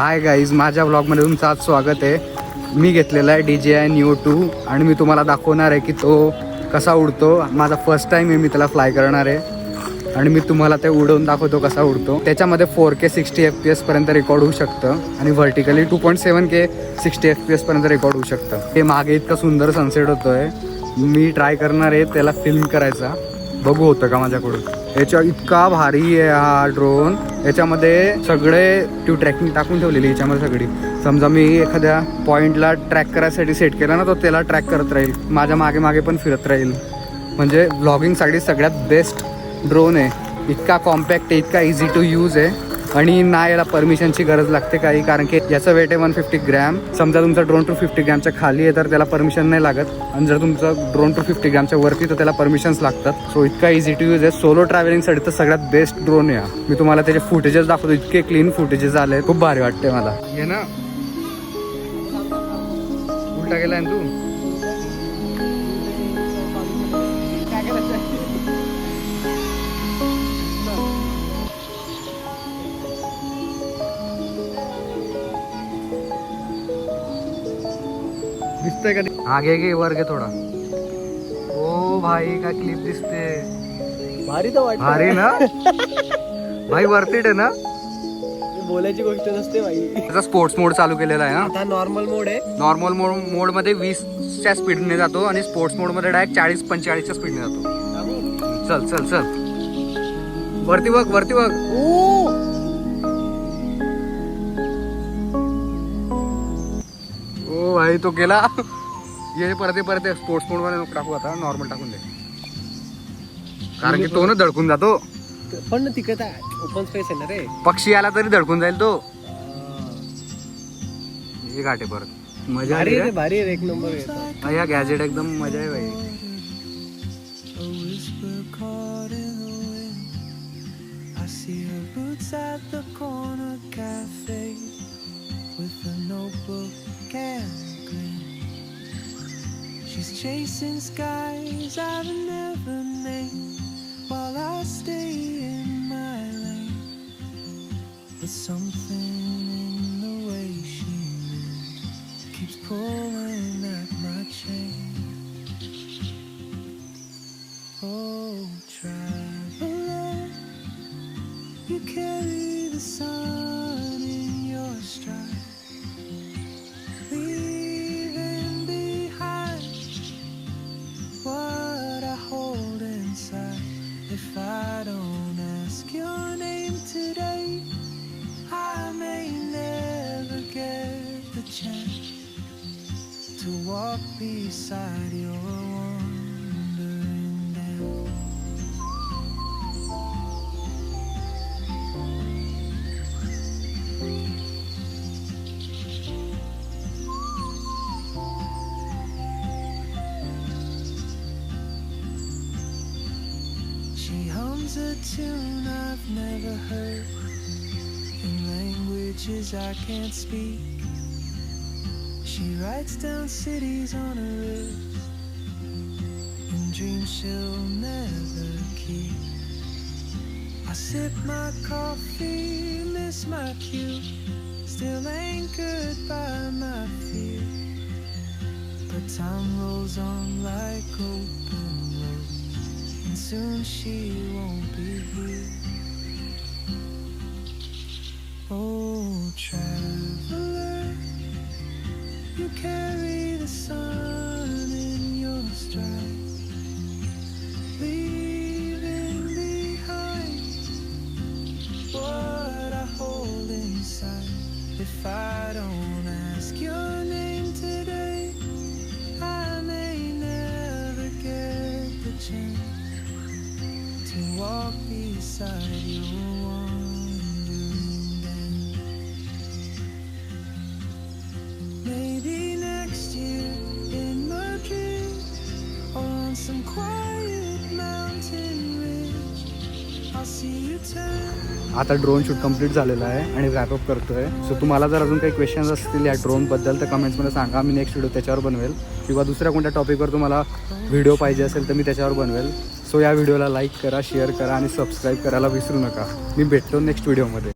Hi guys, माझ्या ब्लॉगमध्ये तुमचं आज स्वागत आहे. मी घेतलेला आहे DJI Neo 2 आणि मी तुम्हाला दाखवणार आहे की तो कसा उडतो. माझा फर्स्ट टाईम आहे, मी त्याला फ्लाय करणार आहे आणि मी तुम्हाला ते उडवून दाखवतो कसा उडतो. त्याच्यामध्ये 4K 60 FPS पर्यंत रेकॉर्ड होऊ शकतं आणि व्हर्टिकली 2.7K 60 FPS पर्यंत रेकॉर्ड होऊ शकतं. हे मागे इतका सुंदर सनसेट होतोय. मी ट्राय करणार आहे त्याला फिल्म करायचा, बघू होतं का माझ्याकडून. याच्या इतका भारी आहे हा ड्रोन. याच्यामध्ये सगळे ट्रॅकिंग टाकून ठेवलेली याच्यामध्ये सगळी. समजा मी एखाद्या पॉईंटला ट्रॅक करायसाठी सेट केला ना, तो त्याला ट्रॅक करत राहील, माझ्या मागे मागे पण फिरत राहील. म्हणजे व्लॉगिंगसाठी सगळ्यात बेस्ट ड्रोन आहे. इतका कॉम्पॅक्ट आहे, इतका इझी टू यूज आहे आणि ना याला परमिशनची गरज लागते काही, कारण की याचं वेट आहे 150 ग्रॅम. समजा तुमचा ड्रोन 250 ग्रॅमच्या खाली आहे तर त्याला परमिशन नाही लागत, आणि जर तुमचं ड्रोन 250 ग्रॅमच्या वरती तर त्याला परमिशन्स लागतात. सो इतका इझी टू यूज आहे. सोलो ट्रॅव्हलिंगसाठी तर सगळ्यात बेस्ट ड्रोन आहे. मी तुम्हाला त्याचे फुटेजेस दाखवतो, इतके क्लीन फुटेजेस आले, खूप भारी वाटते मला. हे ना उलटा गेलाय तू. दिसतंय का? आगे गे वर गे थोडा. ओ भाई काय क्लिप दिसते, भारी तर वाटत. भारी ना भाई, वरती आहे ना. बोलायची गोष्ट नसते भाई. त्याचा स्पोर्ट्स मोड चालू केलेला आहे. आता नॉर्मल मोड आहे. नॉर्मल मोड मध्ये 20च्या स्पीडने जातो आणि स्पोर्ट्स मोड मध्ये डायरेक्ट 40-45च्या स्पीडने जातो. चल चल चल, वरती बघ, वरती बघ. ओ भाई तो गेला. ये परत स्पोर्ट्स मोड मध्ये नको टाकू, आता नॉर्मल टाकून दे, कारण की तो ना धडकून जातो. पण तिकडे ओपन स्पेस आहे ना रे. पक्षी आला तरी धडकून जाईल तो. हे घाटे परत मजा आली रे. भारी रे, एक नंबर येतो. हा गॅजेट एकदम मजा आहे भाई. She's chasing skies I've never named while I stay in my lane. But something in the way she moves keeps pulling at my chain. Oh, traveler, you carry the sun in your stride. If I don't ask your name today, I may never get the chance to walk beside your wandering dance. She hums a tune I've never heard in languages I can't speak. She writes down cities on her wrist in dreams she'll never keep. I sip my coffee, miss my cue, still anchored by my fear. But time rolls on like open road, and soon she won't be here. Oh, traveler, you carry the sun in your stride, leaving behind what I hold inside. If I don't ask your name today, I may never get the chance to walk beside your wandering dance. Maybe next year in Madrid or on some quiet mountain ridge, I'll see you turn. आता drone shoot complete झालेला आहे आणि wrap up करतोय. सो तुम्हाला जर अजून काही questions असतील या ड्रोनबद्दल तर कमेंट्समध्ये सांगा. मी नेक्स्ट व्हिडिओ त्याच्यावर बनवेल, किंवा दुसऱ्या कोणत्या टॉपिकवर तुम्हाला व्हिडिओ पाहिजे असेल तर मी त्याच्यावर बनवेल. सो या व्हिडिओला लाईक करा, शेअर करा आणि सबस्क्राईब करायला विसरू नका. मी भेटतो नेक्स्ट व्हिडिओमध्ये.